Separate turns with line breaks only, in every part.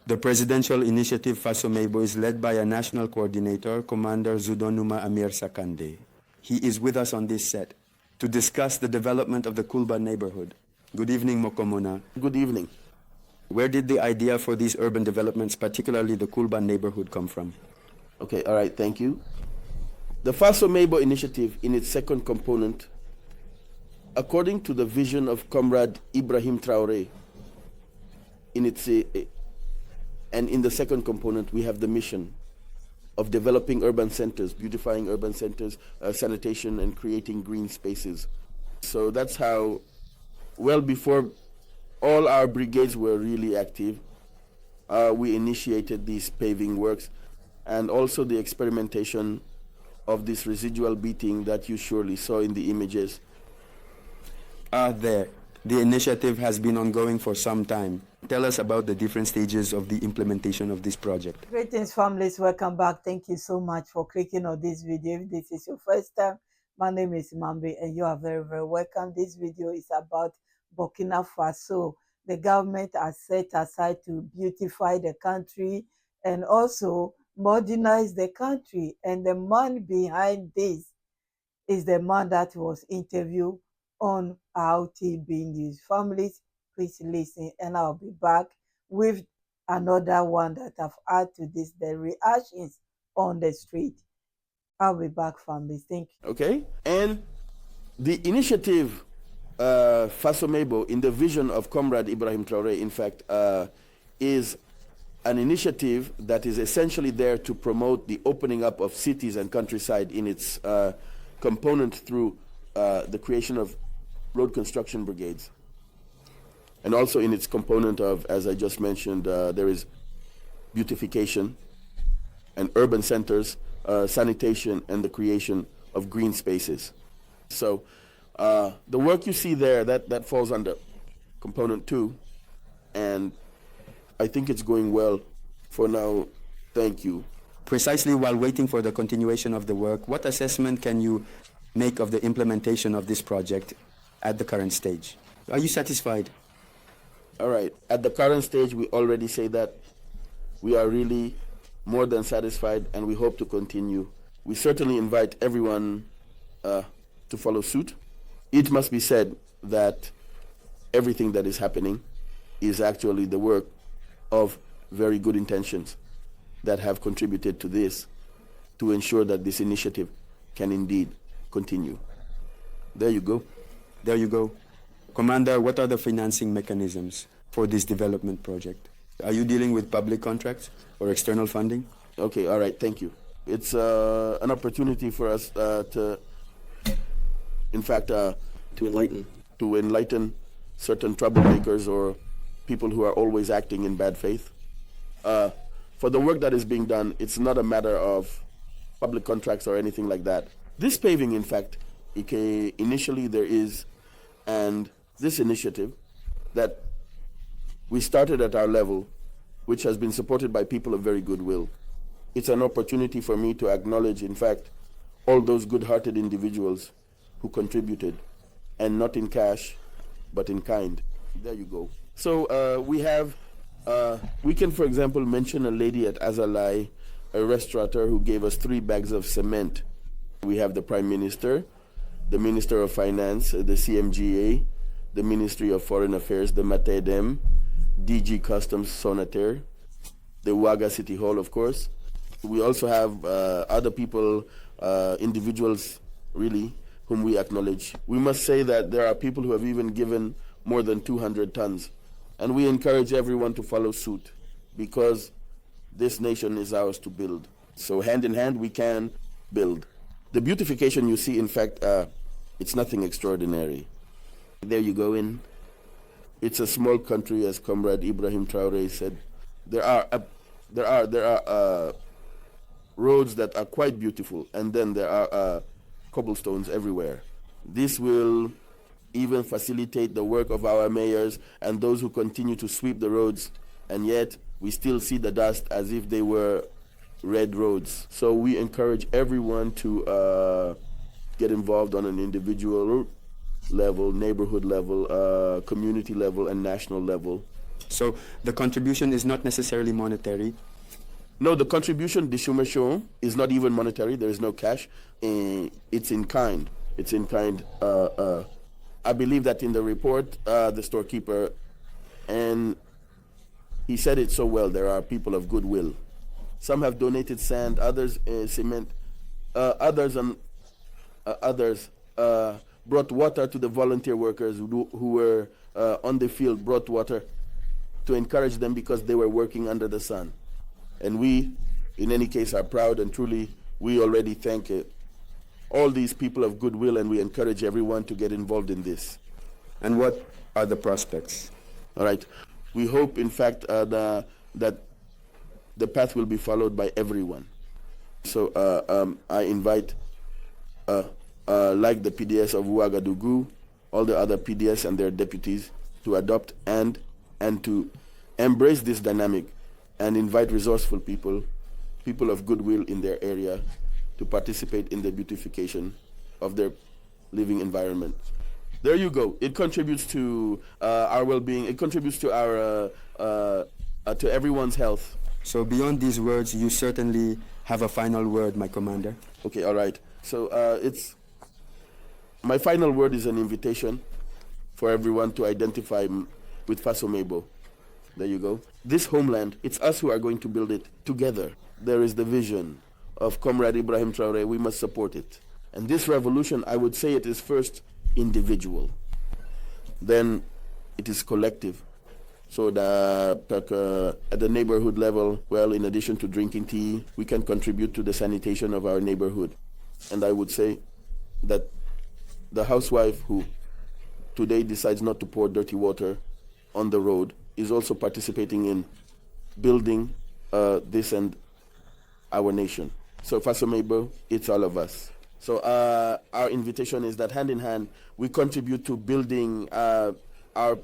The presidential initiative Faso Mebo is led by a national coordinator, Commander Zudonuma Amir Sakande. He is with us on this set to discuss the development of the Kulba neighborhood. Good evening, Mokomona.
Good evening.
Where did the idea for these urban developments, particularly the Kulba neighborhood, come from?
Okay, all right, thank you. The Faso Mebo initiative, in its second component, according to the vision of Comrade Ibrahim Traore, and in the second component, we have the mission of developing urban centers, beautifying urban centers, sanitation, and creating green spaces. So that's how, well before all our brigades were really active, we initiated these paving works and also the experimentation of this residual beating that you surely saw in the images.
The initiative has been ongoing for some time. Tell us about the different stages of the implementation of this project.
Greetings, families. Welcome back. Thank you so much for clicking on this video. If this is your first time, my name is Mambi and you are very, very welcome. This video is about Burkina Faso. The government has set aside to beautify the country and also modernize the country. And the man behind this is the man that was interviewed on RTB News. Families, please listen, and I'll be back with another one that I've added to this, the reactions on the street. I'll be back, families. Thank you.
Okay, and the initiative Faso Mebo, in the vision of Comrade Ibrahim Traore, in fact, is an initiative that is essentially there to promote the opening up of cities and countryside in its component through the creation of road construction brigades. And also in its component of, as I just mentioned, there is beautification and urban centers, sanitation, and the creation of green spaces. So the work you see there, that falls under component 2, and I think it's going well for now. Thank you.
Precisely while waiting for the continuation of the work, what assessment can you make of the implementation of this project at the current stage? Are you satisfied?
All right. At the current stage, we already say that we are really more than satisfied, and we hope to continue. We certainly invite everyone to follow suit. It must be said that everything that is happening is actually the work of very good intentions that have contributed to this, to ensure that this initiative can indeed continue. There you go.
There you go. Commander, what are the financing mechanisms for this development project? Are you dealing with public contracts or external funding?
Okay, all right, thank you. It's an opportunity for us to enlighten certain troublemakers or people who are always acting in bad faith. For the work that is being done, it's not a matter of public contracts or anything like that. This paving, in fact, initially there is, and this initiative that we started at our level, which has been supported by people of very goodwill. It's an opportunity for me to acknowledge, in fact, all those good-hearted individuals who contributed, and not in cash, but in kind. There you go. So we can, for example, mention a lady at Azalai, a restaurateur who gave us 3 bags of cement. We have the Prime Minister, the Minister of Finance, the CMGA, the Ministry of Foreign Affairs, the Matedem, DG Customs Sonater, the Ouaga City Hall, of course. We also have other people, individuals, really, whom we acknowledge. We must say that there are people who have even given more than 200 tons. And we encourage everyone to follow suit, because this nation is ours to build. So hand in hand, we can build. The beautification you see, in fact, it's nothing extraordinary. There you go in. It's a small country, as Comrade Ibrahim Traore said. There are roads that are quite beautiful, and then there are cobblestones everywhere. This will even facilitate the work of our mayors and those who continue to sweep the roads, and yet we still see the dust as if they were red roads. So we encourage everyone to get involved on an individual level, neighborhood level, community level, and national level
So the contribution is not necessarily monetary.
No, the contribution, the Shumer is not even monetary. There is no cash. It's in kind. It's in kind. I believe that in the report, the storekeeper, and he said it so well, there are people of goodwill. Some have donated sand, others cement, others brought water to the volunteer workers who were on the field, brought water to encourage them because they were working under the sun. And we, in any case, are proud, and truly we already thank all these people of goodwill, and we encourage everyone to get involved in this.
And what are the prospects?
All right. We hope, in fact, that the path will be followed by everyone. So I invite, like the PDS of Ouagadougou, all the other PDS and their deputies to adopt and to embrace this dynamic and invite resourceful people of goodwill in their area to participate in the beautification of their living environment. There you go. It contributes to our well-being. It contributes to our to everyone's health.
So beyond these words, you certainly have a final word, my commander.
Okay, all right. So my final word is an invitation for everyone to identify with Faso Mebo. There you go. This homeland, it's us who are going to build it together. There is the vision of Comrade Ibrahim Traore. We must support it. And this revolution, I would say it is first individual. Then it is collective. So that at the neighborhood level, well, in addition to drinking tea, we can contribute to the sanitation of our neighborhood. And I would say that the housewife who today decides not to pour dirty water on the road is also participating in building this and our nation. So Faso Mebo, it's all of us. So our invitation is that hand in hand, we contribute to building our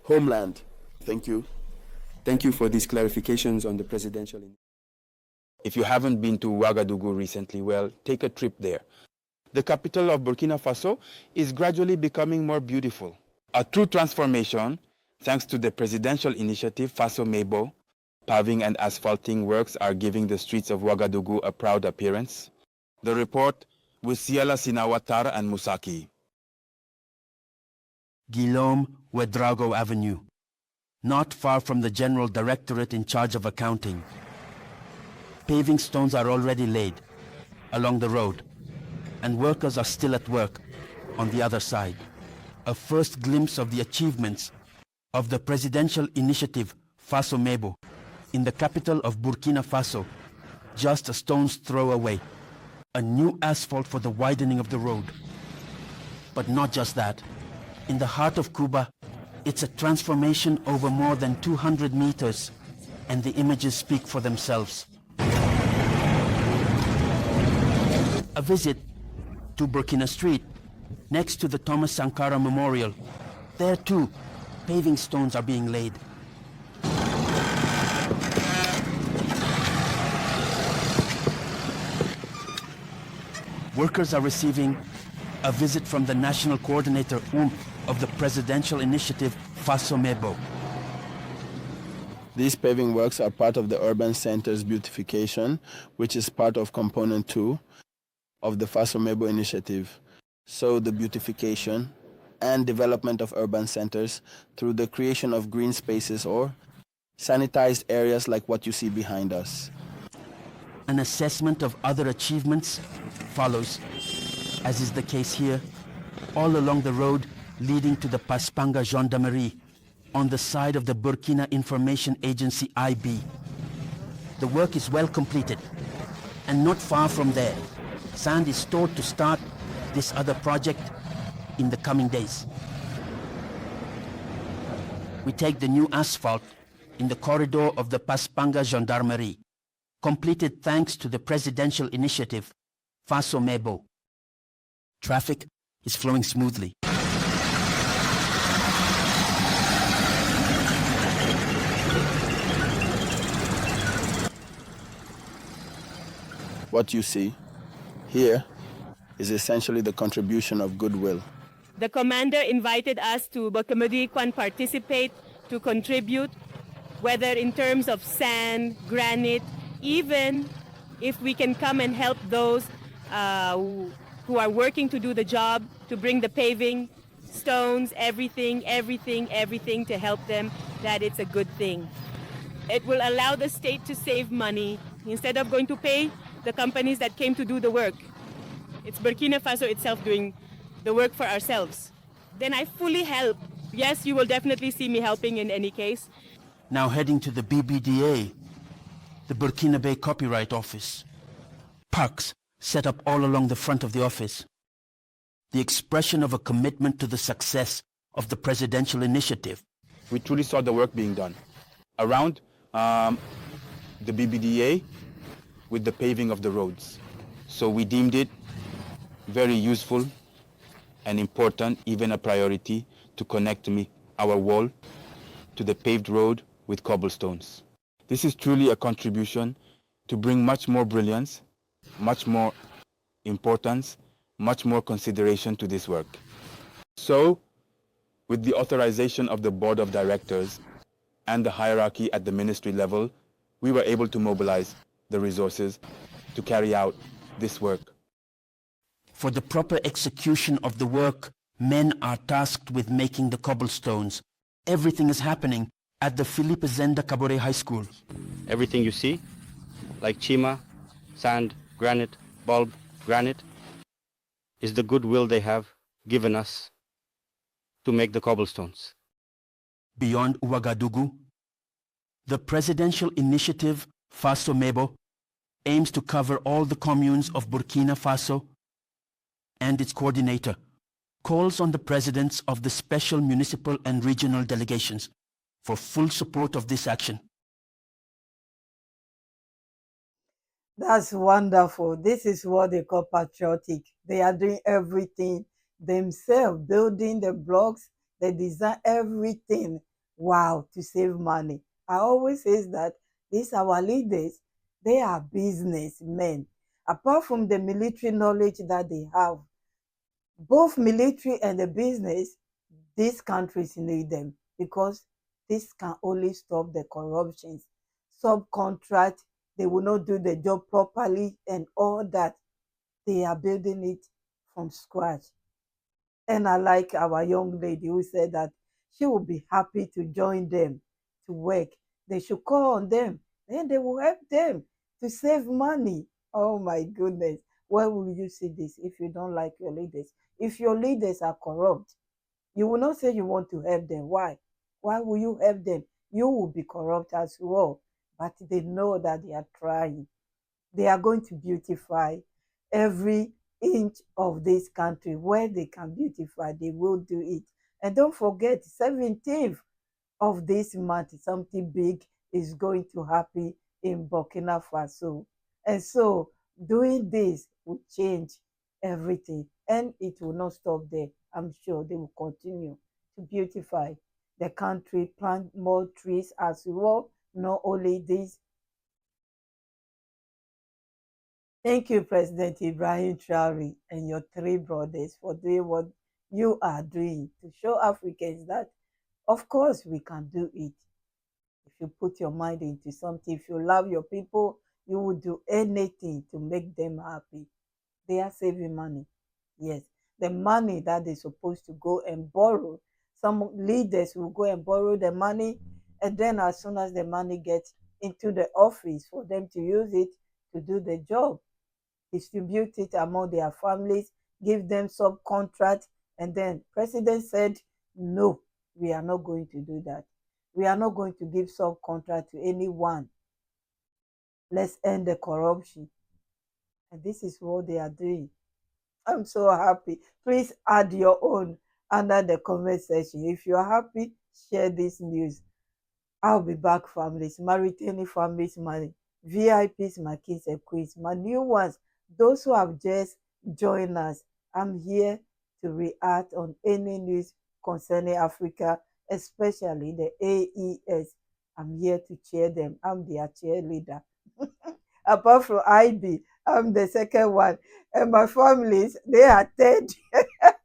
homeland. Thank you.
Thank you for these clarifications on the presidential. If you haven't been to Ouagadougou recently, well, take a trip there. The capital of Burkina Faso is gradually becoming more beautiful. A true transformation, thanks to the presidential initiative Faso Mebo. Paving and asphalting works are giving the streets of Ouagadougou a proud appearance. The report with Siela Sinawatar and Musaki.
Guillaume Ouedraogo Avenue, not far from the General Directorate in charge of accounting. Paving stones are already laid along the road, and workers are still at work on the other side. A first glimpse of the achievements of the presidential initiative Faso Mebo in the capital of Burkina Faso, just a stone's throw away. A new asphalt for the widening of the road. But not just that. In the heart of Cuba, it's a transformation over more than 200 meters, and the images speak for themselves. A visit to Burkina Street, next to the Thomas Sankara Memorial. There too, paving stones are being laid. Workers are receiving a visit from the national coordinator of the presidential initiative Faso Mebo.
These paving works are part of the urban center's beautification, which is part of component 2 of the Faso Mebo initiative. So the beautification and development of urban centers through the creation of green spaces or sanitized areas like what you see behind us.
An assessment of other achievements follows, as is the case here, all along the road leading to the Paspanga Gendarmerie on the side of the Burkina Information Agency IB. The work is well completed, and not far from there, sand is stored to start this other project in the coming days. We take the new asphalt in the corridor of the Paspanga Gendarmerie, completed thanks to the presidential initiative Faso Mebo. Traffic is flowing smoothly.
What you see here is essentially the contribution of goodwill.
The commander invited us to Bokamodico and participate to contribute, whether in terms of sand, granite, even if we can come and help those who are working to do the job, to bring the paving, stones, everything to help them, that it's a good thing. It will allow the state to save money instead of going to pay the companies that came to do the work. It's Burkina Faso itself doing the work for ourselves. Then I fully help. Yes, you will definitely see me helping in any case.
Now heading to the BBDA, the Burkinabe Copyright Office. Parks set up all along the front of the office. The expression of a commitment to the success of the presidential initiative.
We truly saw the work being done around the BBDA with the paving of the roads. So we deemed it very useful and important, even a priority, to connect our wall to the paved road with cobblestones. This is truly a contribution to bring much more brilliance, much more importance, much more consideration to this work. So, with the authorization of the board of directors and the hierarchy at the ministry level, we were able to mobilize the resources to carry out this work.
For the proper execution of the work, men are tasked with making the cobblestones. Everything is happening at the Philippe Zenda Kabore High School.
Everything you see, like chima, sand, granite, bulb, granite, is the goodwill they have given us to make the cobblestones.
Beyond Ouagadougou, the presidential initiative Faso Mebo aims to cover all the communes of Burkina Faso, and its coordinator calls on the presidents of the special municipal and regional delegations for full support of this action.
That's wonderful. This is what they call patriotic. They are doing everything themselves, building the blocks, they design everything. Wow, to save money. I always say that these our leaders, they are businessmen. Apart from the military knowledge that they have, both military and the business, these countries need them because this can only stop the corruptions. Subcontract, they will not do the job properly and all that. They are building it from scratch. And I like our young lady who said that she will be happy to join them to work. They should call on them. Then they will help them to save money. Oh my goodness. Where will you see this if you don't like your leaders? If your leaders are corrupt, you will not say you want to help them. Why? Why will you help them? You will be corrupt as well. But they know that they are trying. They are going to beautify every inch of this country. Where they can beautify, they will do it. And don't forget, 17th of this month, something big is going to happen in Burkina Faso. And so doing this will change everything. And it will not stop there. I'm sure they will continue to beautify the country, plant more trees as well. Not only this. Thank you, President Ibrahim Traore and your three brothers for doing what you are doing to show Africans that, of course, we can do it. If you put your mind into something, if you love your people, you will do anything to make them happy. They are saving money. Yes, the money that they're supposed to go and borrow, some leaders will go and borrow the money, and then as soon as the money gets into the office for them to use it to do the job, distribute it among their families, give them subcontract, and then president said, no, we are not going to do that. We are not going to give subcontract to anyone. Let's end the corruption. And this is what they are doing. I'm so happy. Please add your own under the comment section. If you're happy, share this news. I'll be back, families. Mauritanian families, my VIPs, my kings and queens, my new ones, those who have just joined us. I'm here to react on any news concerning Africa, especially the AES. I'm here to cheer them. I'm their cheerleader. Apart from IB, I'm the second one. And my families, they are third.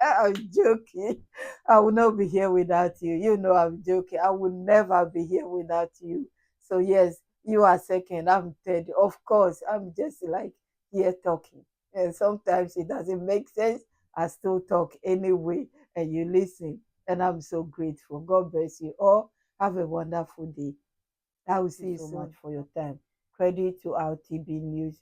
I'm joking. I will not be here without you. You know I'm joking. I will never be here without you. So yes, you are second. I'm third. Of course, I'm just like here talking. And sometimes it doesn't make sense. I still talk anyway, and you listen. And I'm so grateful. God bless you all. Have a wonderful day. I will see you so much for your time. Credit to our TB News.